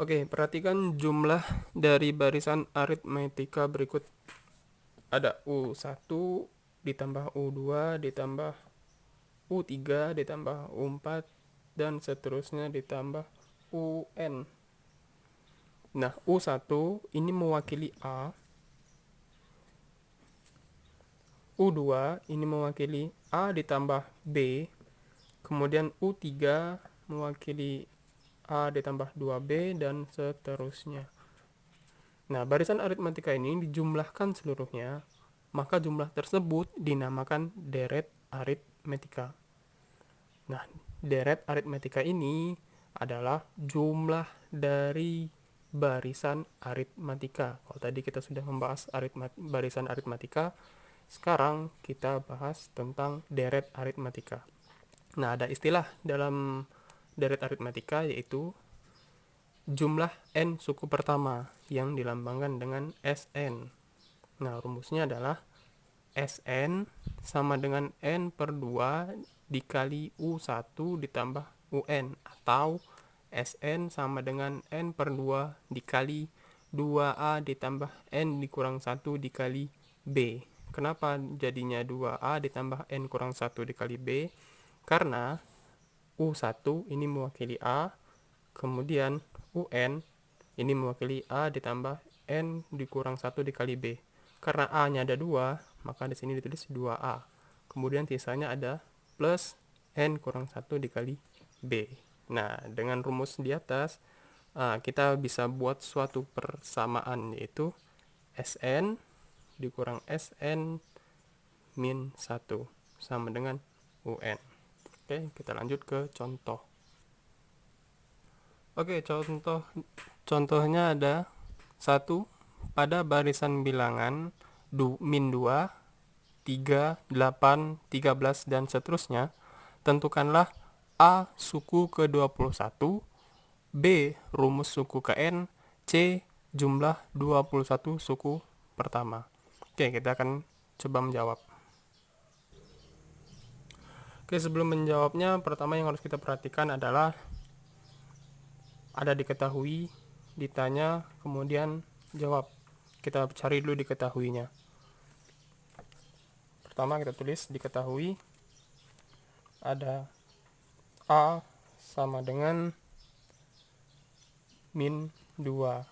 Oke, perhatikan jumlah dari barisan aritmetika berikut. Ada U1 ditambah U2 ditambah U3 ditambah U4 dan seterusnya ditambah UN. Nah, U1 ini mewakili A, U2 ini mewakili A ditambah B, kemudian U3 mewakili A ditambah 2B dan seterusnya. Nah, barisan aritmetika ini dijumlahkan seluruhnya, maka jumlah tersebut dinamakan deret aritmetika. Nah, deret aritmetika ini adalah jumlah dari barisan aritmetika. Kalau tadi kita sudah membahas barisan aritmetika, sekarang kita bahas tentang deret aritmetika. Nah, ada istilah dalam deret aritmetika yaitu jumlah n suku pertama yang dilambangkan dengan Sn. Nah, rumusnya adalah Sn sama dengan n per 2 dikali U1 ditambah UN, atau Sn sama dengan n per 2 dikali 2A ditambah n dikurang 1 dikali B. Kenapa jadinya 2A ditambah n kurang 1 dikali B? Karena U1 ini mewakili A, kemudian UN ini mewakili A ditambah N dikurang 1 dikali B. Karena A-nya ada 2, maka di sini ditulis 2A. Kemudian sisanya ada plus N kurang 1 dikali B. Nah, dengan rumus di atas, kita bisa buat suatu persamaan, yaitu Sn dikurang Sn min 1 sama dengan UN. Oke, kita lanjut ke contoh. Oke, contohnya ada 1. Pada barisan bilangan min 2, 3, 8, 13, dan seterusnya, tentukanlah A suku ke-21, B rumus suku ke N, C jumlah 21 suku pertama. Oke, kita akan coba menjawab. Oke, sebelum menjawabnya, pertama yang harus kita perhatikan adalah ada diketahui, ditanya, kemudian jawab. Kita cari dulu diketahuinya. Pertama kita tulis diketahui ada A sama dengan min 2.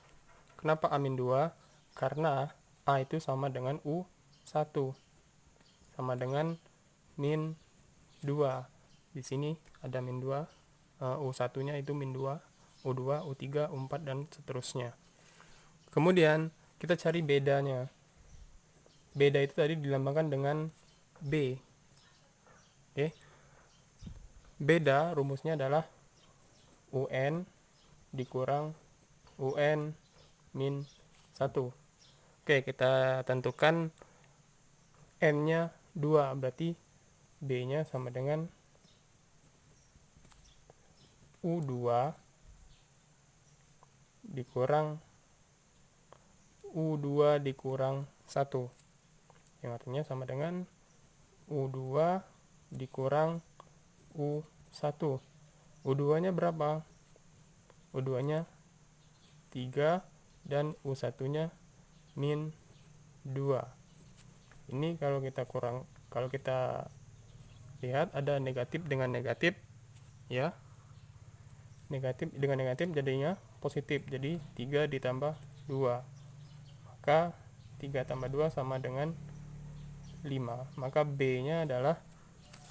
Kenapa A min 2? Karena A itu sama dengan U1. Sama dengan min 2. Di sini ada min 2. U1-nya itu min 2. U2, U3, U4, dan seterusnya. Kemudian kita cari bedanya. Beda itu tadi dilambangkan dengan B. Oke. Beda rumusnya adalah UN dikurang UN min 1. Oke, kita tentukan N-nya 2, berarti B-nya sama dengan U2 dikurang U2 dikurang 1, yang artinya sama dengan U2 dikurang U1. U2 nya berapa? U2 nya 3 dan U1 nya min 2. Ini kalau kita lihat ada negatif dengan negatif, ya. Negatif dengan negatif jadinya positif, jadi 3 ditambah 2, maka 3 tambah 2 sama dengan 5, maka B nya adalah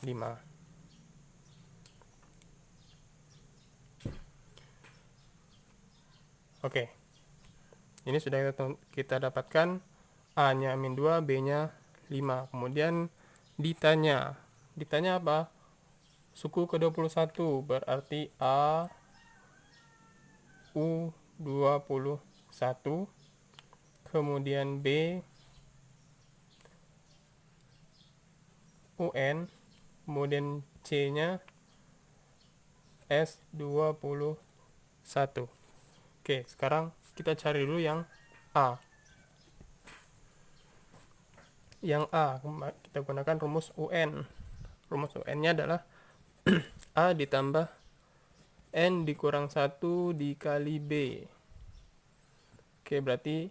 5. Oke, ini sudah kita dapatkan A nya min 2, B nya 5. Kemudian ditanya apa? Suku ke-21, berarti A U21, kemudian B UN, kemudian C nya S21. Oke, sekarang kita cari dulu yang A. Yang A, kita gunakan rumus UN. Rumus UN nya adalah A ditambah N dikurang 1 dikali B. Oke, berarti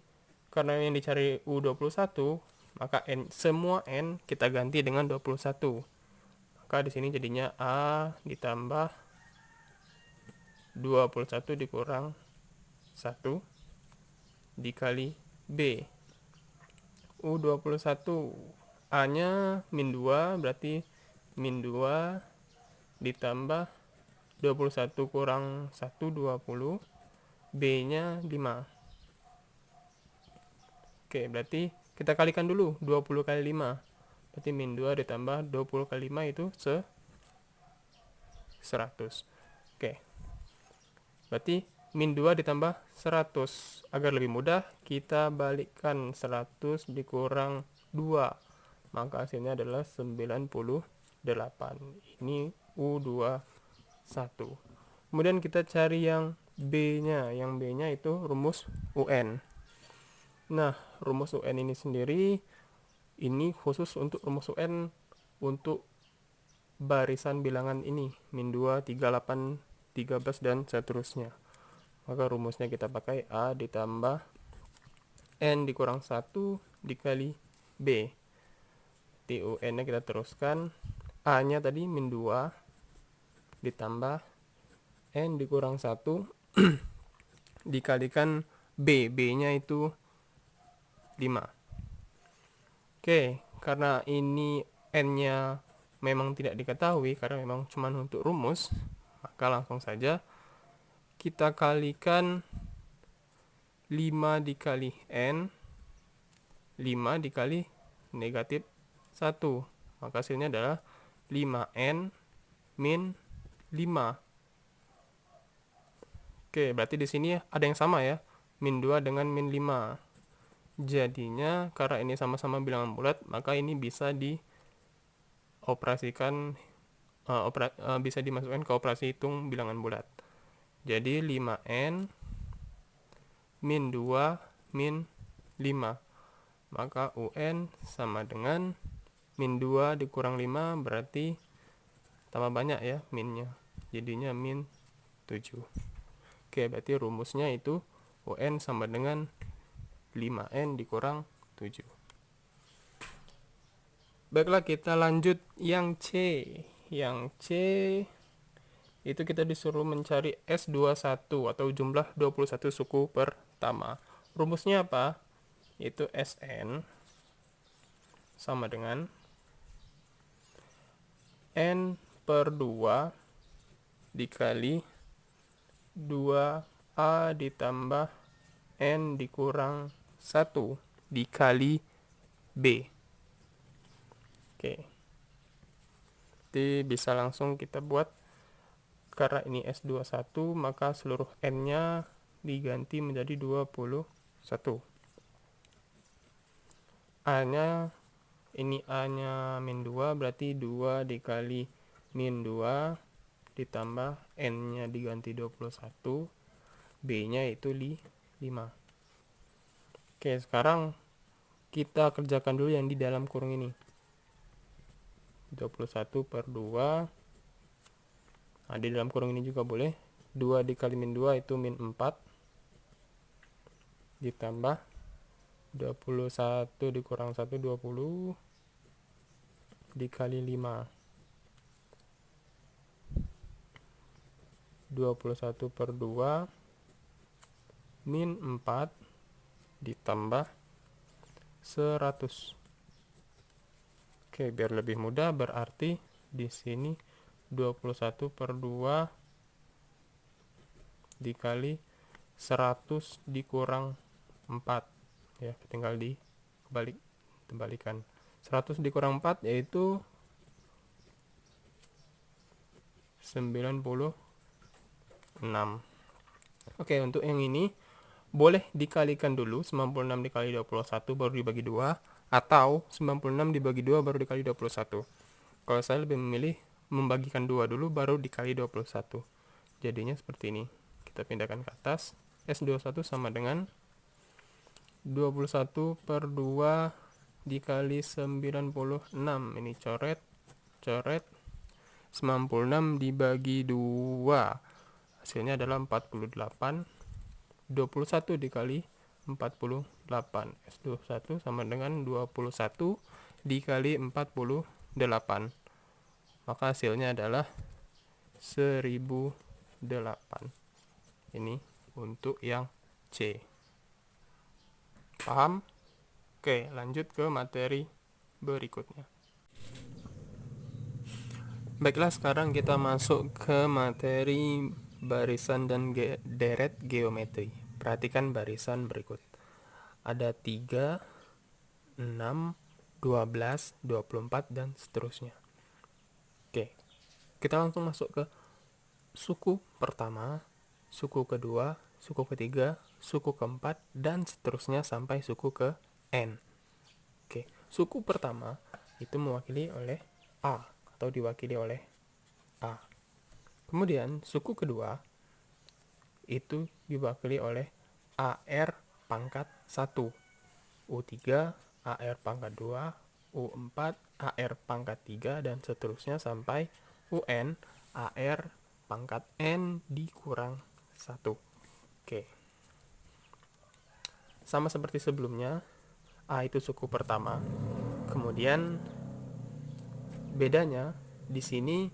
karena yang dicari U21, maka semua N kita ganti dengan 21. Maka di sini jadinya A ditambah 21 dikurang 1 dikali B. U21, A-nya min 2, berarti min 2 ditambah 21 kurang 1, 20. B-nya 5. Oke, berarti kita kalikan dulu 20 kali 5. Berarti min 2 ditambah 20 kali 5 itu 100. Oke. Berarti min 2 ditambah 100. Agar lebih mudah, kita balikkan 100 dikurang 2. Maka hasilnya adalah 98. Ini U21. Kemudian kita cari yang B-nya. Yang B-nya itu rumus UN. Nah, rumus UN ini sendiri, ini khusus untuk rumus UN untuk barisan bilangan ini, min 2, 38, 13, dan seterusnya. Maka rumusnya kita pakai A ditambah N dikurang 1 dikali B. UN-nya kita teruskan, A-nya tadi min 2 ditambah N dikurang 1 dikalikan B. B-nya itu 5. Oke, karena ini N-nya memang tidak diketahui, karena memang cuma untuk rumus, maka langsung saja kita kalikan 5 dikali N, 5 dikali negatif 1. Maka hasilnya adalah 5N min 5. Oke, berarti di sini ada yang sama ya, min 2 dengan min 5. Jadinya karena ini sama-sama bilangan bulat, maka ini bisa dioperasikan, bisa dimasukkan ke operasi hitung bilangan bulat. Jadi 5N min 2 min 5. Maka UN sama dengan min 2 dikurang 5, berarti tambah banyak ya minnya. Jadinya min 7. Oke, berarti rumusnya itu UN sama dengan 5N dikurang 7. Baiklah, kita lanjut yang C. Yang C itu kita disuruh mencari S21 atau jumlah 21 suku pertama. Rumusnya apa? Itu Sn sama dengan N per 2 dikali 2A ditambah N dikurang 1 dikali B. Oke. Jadi bisa langsung kita buat, karena ini S21, maka seluruh N-nya diganti menjadi 21. A-nya, ini A-nya min 2, berarti 2 dikali min 2 ditambah N-nya diganti 21, B-nya itu 5. Oke, sekarang kita kerjakan dulu yang di dalam kurung ini. 21 per 2. Nah, di dalam kurung ini juga boleh. 2 dikali min 2 itu min 4. Ditambah 21 dikurang 1, 20. Dikali 5. 21 per 2 min 4 ditambah 100. Oke, biar lebih mudah, berarti di sini 21 per 2 dikali 100 dikurang 4. Ya, tinggal dikembalikan. 100 dikurang 4 yaitu 96. Oke, untuk yang ini boleh dikalikan dulu, 96 dikali 21 baru dibagi 2, atau 96 dibagi 2 baru dikali 21. Kalau saya lebih memilih membagikan 2 dulu baru dikali 21. Jadinya seperti ini. Kita pindahkan ke atas. S21 sama dengan 21 per 2 dikali 96. Ini coret. 96 dibagi 2. hasilnya adalah 48. 21 dikali 48, S21 sama dengan 21 dikali 48, maka hasilnya adalah 1008. Ini untuk yang C. Paham? Oke, lanjut ke materi berikutnya. Baiklah, sekarang kita masuk ke materi barisan dan deret geometri. Perhatikan barisan berikut. Ada 3, 6, 12, 24, dan seterusnya. Oke, kita langsung masuk ke suku pertama, suku kedua, suku ketiga, suku keempat, dan seterusnya sampai suku ke N. Oke, suku pertama itu mewakili oleh A atau diwakili oleh A. Kemudian suku kedua itu diwakili oleh AR pangkat 1, U3, AR pangkat 2, U4, AR pangkat 3, dan seterusnya sampai UN, AR pangkat N dikurang 1. Oke. Sama seperti sebelumnya, A itu suku pertama. Kemudian bedanya di sini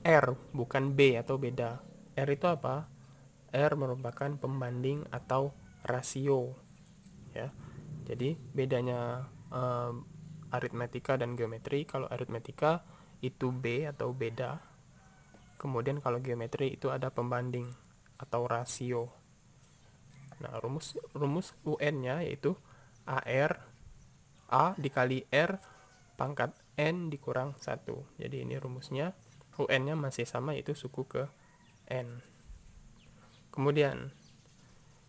R bukan B atau beda. R itu apa? R merupakan pembanding atau rasio, ya. Jadi bedanya aritmetika dan geometri, kalau aritmetika itu B atau beda. Kemudian kalau geometri itu ada pembanding atau rasio. Nah, rumus UN-nya yaitu AR A dikali R pangkat N dikurang 1. Jadi ini rumusnya. UN-nya masih sama, yaitu suku ke N. Kemudian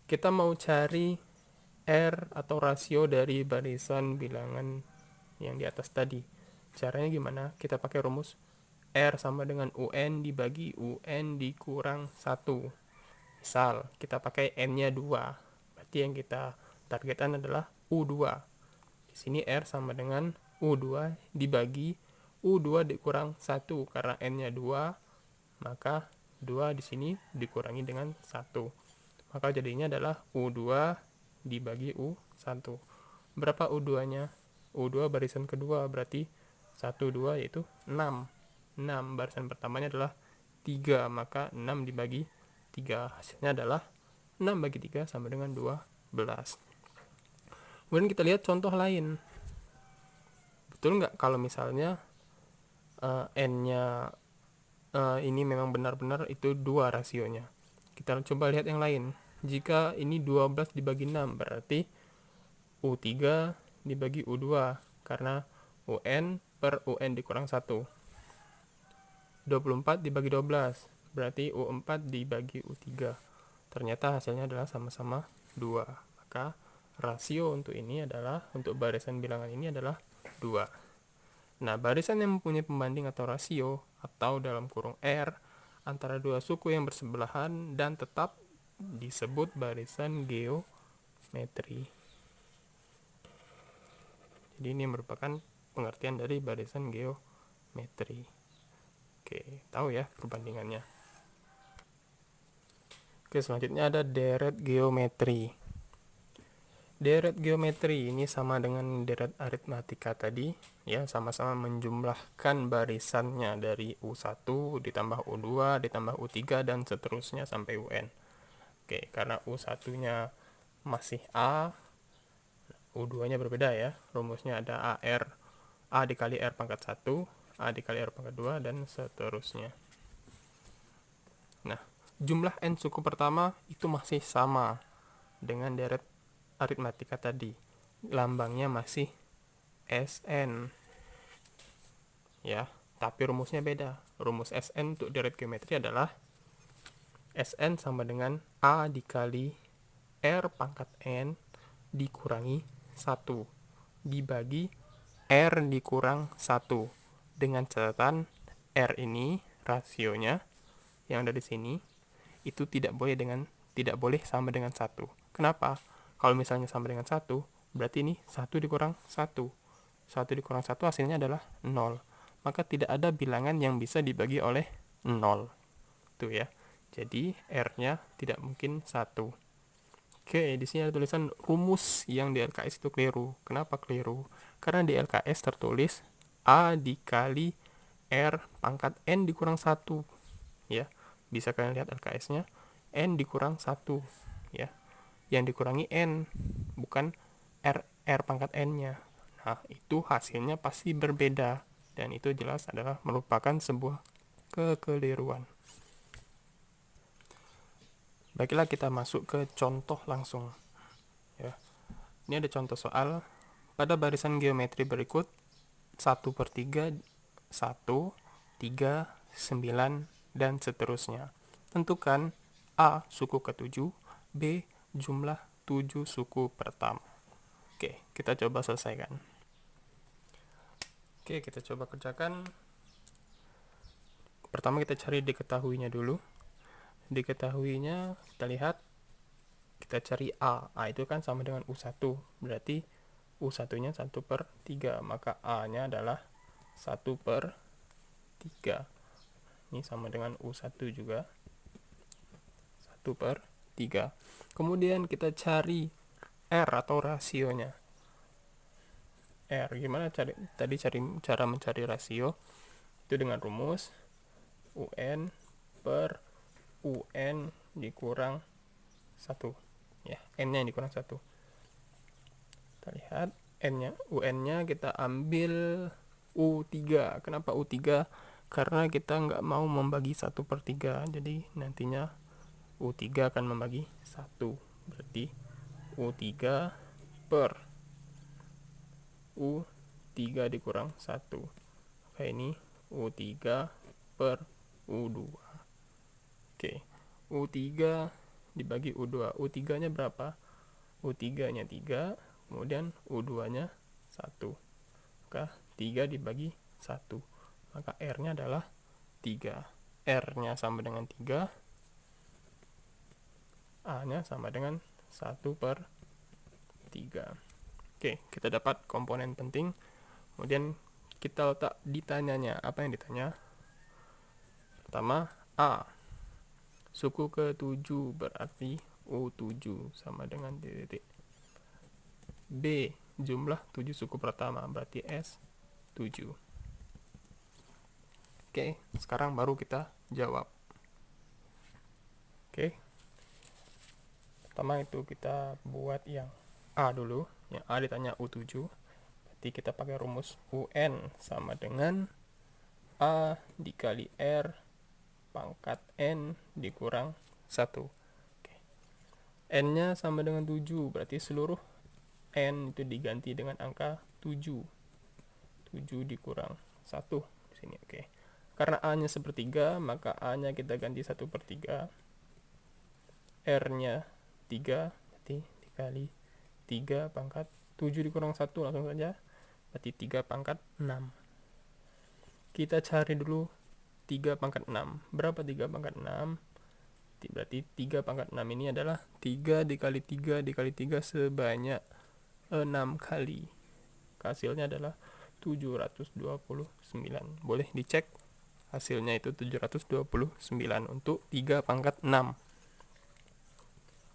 kita mau cari R atau rasio dari barisan bilangan yang di atas tadi. Caranya gimana? Kita pakai rumus R sama dengan UN dibagi UN dikurang 1. Misal kita pakai N-nya 2, berarti yang kita targetkan adalah U2. Di sini R sama dengan U2 dibagi U2 dikurang 1, karena N-nya 2, maka 2 di sini dikurangi dengan 1. Maka jadinya adalah U2 dibagi U1. Berapa U2-nya? U2 barisan kedua, berarti 1, 2 yaitu 6. 6, barisan pertamanya adalah 3, maka 6 dibagi 3. Hasilnya adalah 6 bagi 3 sama dengan 12. Kemudian kita lihat contoh lain. Betul nggak kalau misalnya N-nya ini memang benar-benar itu 2 rasionya. Kita coba lihat yang lain. Jika ini 12 dibagi 6, berarti U3 dibagi U2, karena UN per UN dikurang 1. 24 dibagi 12, berarti U4 dibagi U3. Ternyata hasilnya adalah sama-sama 2. Maka rasio untuk ini adalah, untuk barisan bilangan ini adalah 2. Nah, barisan yang mempunyai pembanding atau rasio, atau dalam kurung R, antara dua suku yang bersebelahan dan tetap disebut barisan geometri. Jadi ini merupakan pengertian dari barisan geometri. Oke, tahu ya perbandingannya. Oke, selanjutnya ada deret geometri. Deret geometri ini sama dengan deret aritmatika tadi, ya, sama-sama menjumlahkan barisannya dari U1 ditambah U2 ditambah U3 dan seterusnya sampai UN. Oke, karena U1-nya masih A, U2-nya berbeda ya. Rumusnya ada AR, A dikali R pangkat 1, A dikali R pangkat 2, dan seterusnya. Nah, jumlah N suku pertama itu masih sama dengan deret aritmatika tadi. Lambangnya masih SN. Ya, tapi rumusnya beda. Rumus SN untuk deret geometri adalah SN sama dengan A dikali R pangkat N dikurangi 1 dibagi R dikurang 1. Dengan catatan R ini rasionya yang ada di sini itu tidak boleh sama dengan 1. Kenapa? Kalau misalnya sama dengan 1, berarti ini 1 dikurang 1. 1 dikurang 1 hasilnya adalah 0. Maka tidak ada bilangan yang bisa dibagi oleh 0. Tuh ya. Jadi R-nya tidak mungkin 1. Oke, di sini ada tulisan rumus yang di LKS itu keliru. Kenapa keliru? Karena di LKS tertulis A dikali R pangkat N dikurang 1. Ya, bisa kalian lihat LKS-nya. N dikurang 1. Ya, yang dikurangi N, bukan R pangkat N-nya. Nah, itu hasilnya pasti berbeda. Dan itu jelas adalah merupakan sebuah kekeliruan. Baiklah, kita masuk ke contoh langsung. Ya. Ini ada contoh soal. Pada barisan geometri berikut, 1/3, 1, 3, 9, dan seterusnya. Tentukan A suku ke-7, B jumlah 7 suku pertama. Oke, kita coba selesaikan. Oke, kita coba kerjakan. Pertama kita cari diketahuinya dulu. Diketahuinya kita lihat, kita cari A. A itu kan sama dengan U1, berarti U1 nya 1/3, maka A nya adalah 1/3. Ini sama dengan U1 juga 1/3. Kemudian kita cari R atau rasionya. R, gimana cari cara mencari rasio? Itu dengan rumus UN per UN dikurang 1. Ya, N-nya dikurang 1. Kita lihat UN-nya kita ambil U3. Kenapa U3? Karena kita nggak mau membagi 1/3. Jadi nantinya U3 akan membagi 1. Berarti U3 per U3 dikurang 1. Oke, ini U3 per U2. Oke, U3 dibagi U2. U3 nya berapa? U3 nya 3, kemudian U2 nya 1. Maka 3 dibagi 1. Maka R nya adalah 3. R nya sama dengan 3. A nya sama dengan 1/3. Oke, kita dapat komponen penting. Kemudian kita letak ditanyanya. Apa yang ditanya? Pertama, A suku ke-7 berarti U7 sama dengan titik. B jumlah 7 suku pertama berarti S7. Oke, sekarang baru kita jawab. Oke, pertama itu kita buat yang A dulu. Yang A ditanya U7, berarti kita pakai rumus UN sama dengan A dikali R pangkat N dikurang 1. Oke. N-nya sama dengan 7, berarti seluruh N itu diganti dengan angka 7. 7 dikurang 1 di sini. Oke. Karena A-nya 1/3, maka A-nya kita ganti 1/3. R-nya 3, berarti dikali 3 pangkat 7 dikurang 1, langsung saja. Berarti 3 pangkat 6. Kita cari dulu 3 pangkat 6. Berapa 3 pangkat 6? Berarti 3 pangkat 6 ini adalah 3 dikali 3 dikali 3 sebanyak 6 kali. Hasilnya adalah 729. Boleh dicek hasilnya itu 729 untuk 3 pangkat 6.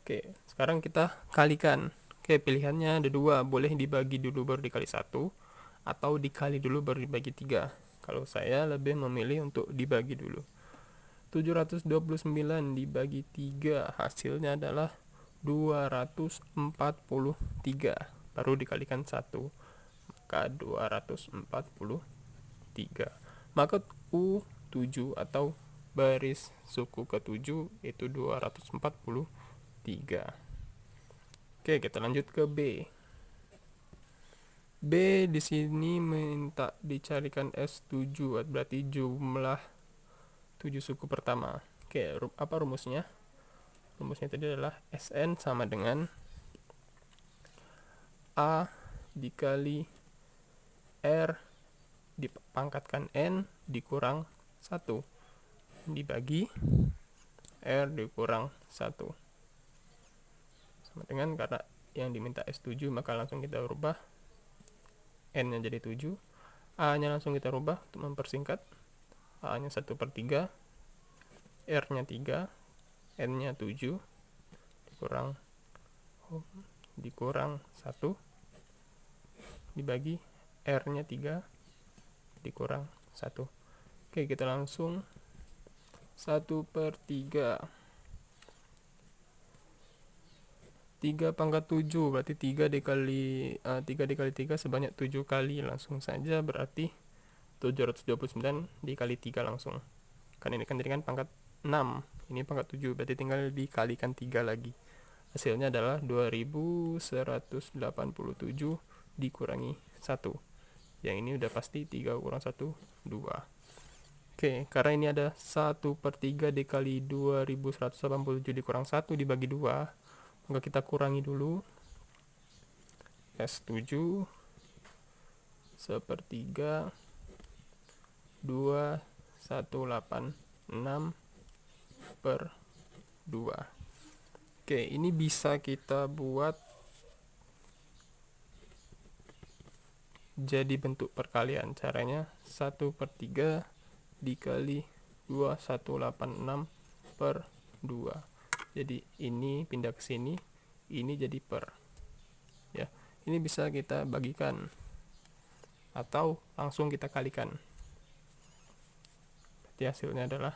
Oke, sekarang kita kalikan. Oke, pilihannya ada 2. Boleh dibagi dulu baru dikali 1, atau dikali dulu baru dibagi 3. Kalau saya lebih memilih untuk dibagi dulu. 729 dibagi 3 hasilnya adalah 243. Baru dikalikan 1, maka 243. Maka U7 atau baris suku ke-7 itu 243. Oke, kita lanjut ke B. B di sini minta dicarikan S7, berarti jumlah 7 suku pertama. Oke, apa rumusnya? Rumusnya tadi adalah Sn sama dengan A dikali R dipangkatkan N dikurang 1 dibagi R dikurang 1. Sama dengan, karena yang diminta S7, maka langsung kita rubah N nya jadi 7. A nya langsung kita rubah untuk mempersingkat. A nya 1/3, R nya 3, N-nya 7 dikurang 1 dibagi R-nya 3 dikurang 1. Oke, kita langsung 1/3. 3 pangkat 7 berarti 3 dikali 3 sebanyak 7 kali, langsung saja berarti 729 dikali 3 langsung. Kan ini kan tadi kan pangkat 6, ini pangkat 7, berarti tinggal dikalikan 3 lagi. Hasilnya adalah 2187 dikurangi 1. Yang ini udah pasti 3 kurang 1, 2. Oke, karena ini ada 1/3 dikali 2187 dikurang 1 dibagi 2, maka kita kurangi dulu. S7 1/3 2186/2. Oke, ini bisa kita buat jadi bentuk perkalian. Caranya 1/3 dikali 2186/2. Jadi ini pindah ke sini, ini jadi per. Ya, ini bisa kita bagikan atau langsung kita kalikan. Berarti hasilnya adalah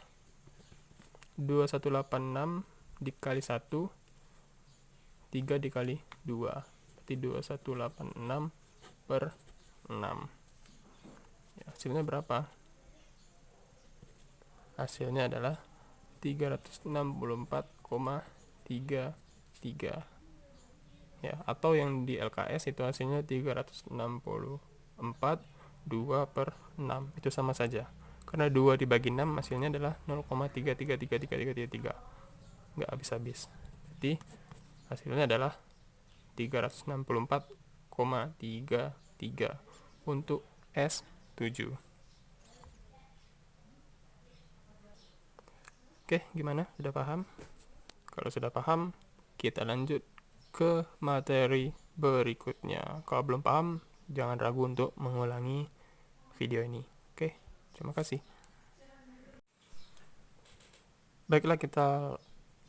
2186 dikali 1, 3 dikali 2. Berarti 2186/6. Ya, hasilnya berapa? Hasilnya adalah 364,33. Ya, atau yang di LKS itu hasilnya 364 2/6. Itu sama saja. Karena 2 dibagi 6 hasilnya adalah 0,3333333. Nggak habis-habis. Jadi hasilnya adalah 364,33 untuk S7. Oke, gimana? Sudah paham? Kalau sudah paham, kita lanjut ke materi berikutnya. Kalau belum paham, jangan ragu untuk mengulangi video ini. Oke, terima kasih. Baiklah, kita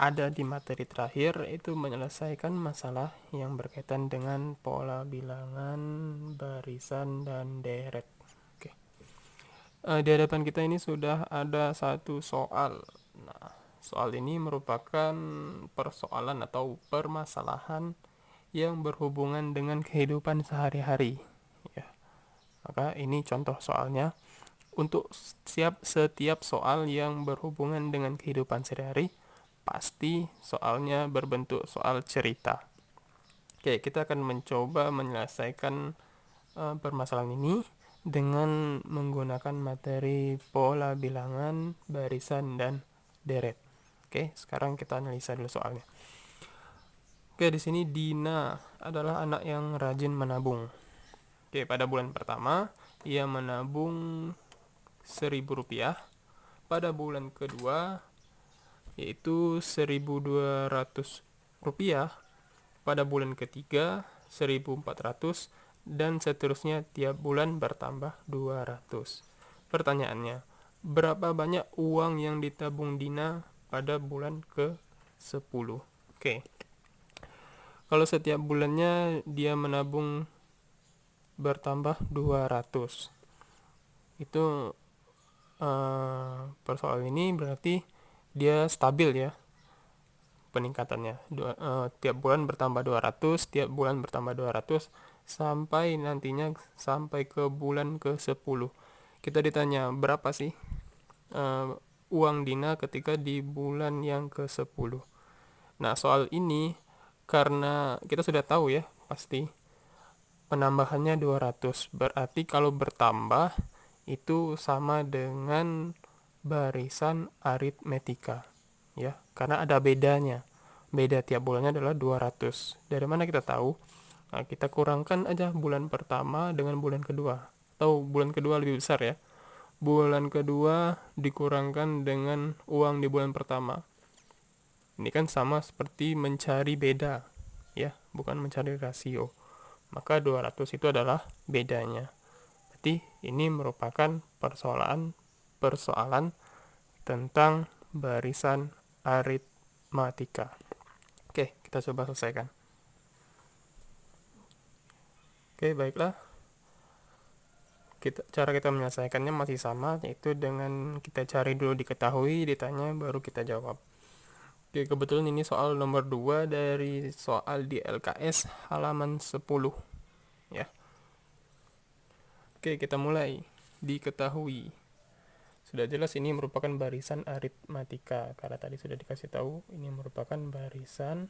ada di materi terakhir, itu menyelesaikan masalah yang berkaitan dengan pola bilangan, barisan, dan deret. Oke. Di hadapan kita ini sudah ada satu soal. Nah, soal ini merupakan persoalan atau permasalahan yang berhubungan dengan kehidupan sehari-hari. Ya. Maka ini contoh soalnya. Untuk setiap soal yang berhubungan dengan kehidupan sehari-hari, pasti soalnya berbentuk soal cerita. Oke, kita akan mencoba menyelesaikan permasalahan ini dengan menggunakan materi pola bilangan, barisan, dan deret. Oke, sekarang kita analisa dulu soalnya. Oke, di sini Dina adalah anak yang rajin menabung. Oke, pada bulan pertama ia menabung Rp1.000. Pada bulan kedua yaitu Rp1.200. Pada bulan ketiga Rp1.400, dan seterusnya tiap bulan bertambah 200. Pertanyaannya, berapa banyak uang yang ditabung Dina pada bulan ke-10? Oke. Kalau setiap bulannya dia menabung bertambah 200. Itu persoalan ini berarti dia stabil ya peningkatannya. Tiap bulan bertambah 200, tiap bulan bertambah 200 sampai nantinya sampai ke bulan ke-10. Kita ditanya berapa sih uang Dina ketika di bulan yang ke-10. Nah, soal ini karena kita sudah tahu ya pasti penambahannya 200. Berarti kalau bertambah itu sama dengan barisan aritmetika. Ya, karena ada bedanya. Beda tiap bulannya adalah 200. Dari mana kita tahu? Nah, kita kurangkan aja bulan pertama dengan bulan kedua. Atau bulan kedua lebih besar ya. Bulan kedua dikurangkan dengan uang di bulan pertama. Ini kan sama seperti mencari beda, ya, bukan mencari rasio. Maka 200 itu adalah bedanya. Berarti ini merupakan persoalan tentang barisan aritmetika. aritmatika. Oke, kita coba selesaikan. Oke, baiklah. Cara kita menyelesaikannya masih sama, yaitu dengan kita cari dulu diketahui, ditanya, baru kita jawab. Oke, kebetulan ini soal nomor 2 dari soal di LKS halaman 10 ya. Oke, kita mulai. Diketahui. Sudah jelas ini merupakan barisan aritmatika, karena tadi sudah dikasih tahu ini merupakan barisan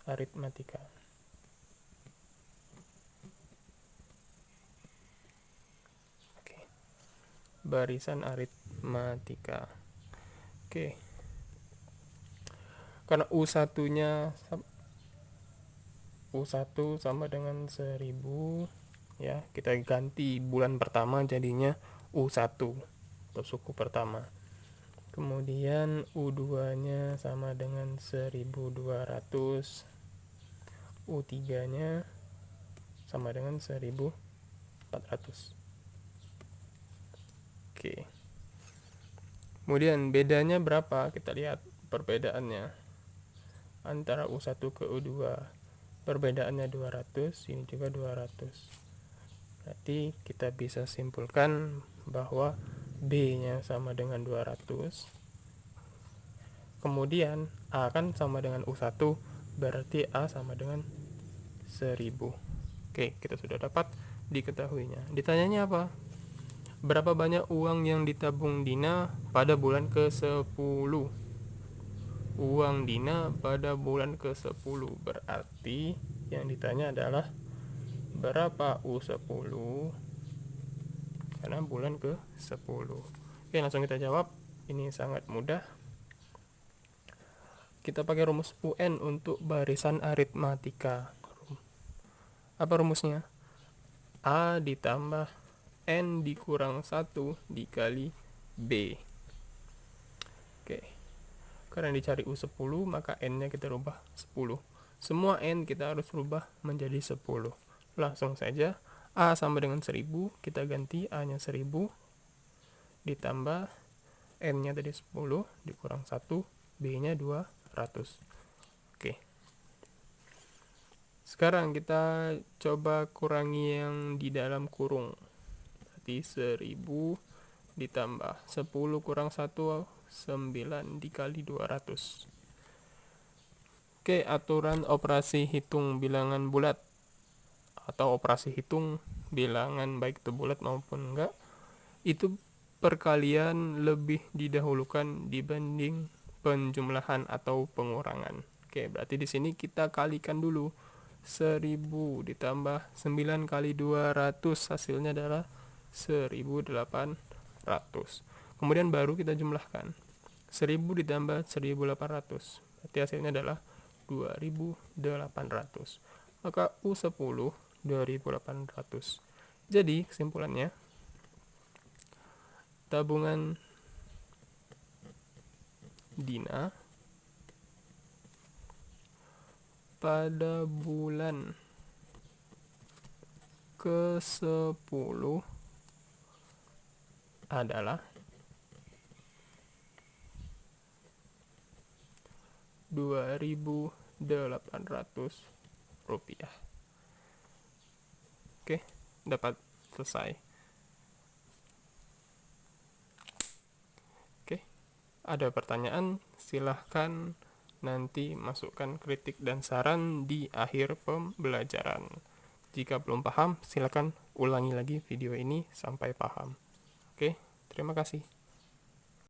aritmatika. Oke. Barisan aritmatika. Oke. Karena U1-nya U1 sama dengan 1000 ya, kita ganti bulan pertama jadinya U1 atau suku pertama. Kemudian U2-nya sama dengan 1200, U3-nya sama dengan 1400. Oke. Kemudian bedanya berapa? Kita lihat perbedaannya antara U1 ke U2. Perbedaannya 200, ini juga 200. Berarti kita bisa simpulkan bahwa B-nya sama dengan 200. Kemudian A kan sama dengan U1, berarti A sama dengan 1000. Oke, kita sudah dapat diketahuinya. Ditanyanya apa? Berapa banyak uang yang ditabung Dina pada bulan ke-10? Uang Dina pada bulan ke-10. Berarti yang ditanya adalah berapa U10 karena bulan ke-10. Oke, langsung kita jawab. Ini sangat mudah. Kita pakai rumus UN untuk barisan aritmatika. Apa rumusnya? A ditambah N dikurang 1 dikali B. Oke. Karena dicari U10, maka N-nya kita rubah 10. Semua N kita harus rubah menjadi 10. Langsung saja, A sama dengan 1000, kita ganti A-nya 1000, ditambah N-nya tadi 10, dikurang 1, B-nya 200. Oke. Sekarang kita coba kurangi yang di dalam kurung. Berarti 1000 ditambah 10 kurang 1, 9 dikali 200. Oke, aturan operasi hitung bilangan bulat atau operasi hitung bilangan baik itu bulat maupun enggak, itu perkalian lebih didahulukan dibanding penjumlahan atau pengurangan. Oke, berarti di sini kita kalikan dulu. 1000 ditambah 9 kali 200 hasilnya adalah 1800. Kemudian baru kita jumlahkan. 1000 ditambah 1800. Berarti hasilnya adalah 2800. Maka U10 2800. Jadi kesimpulannya, tabungan Dina pada bulan ke-10 adalah 2.800 rupiah. Oke, dapat selesai. Oke, ada pertanyaan? Silahkan nanti masukkan kritik dan saran di akhir pembelajaran. Jika belum paham, silakan ulangi lagi video ini sampai paham. Oke, terima kasih.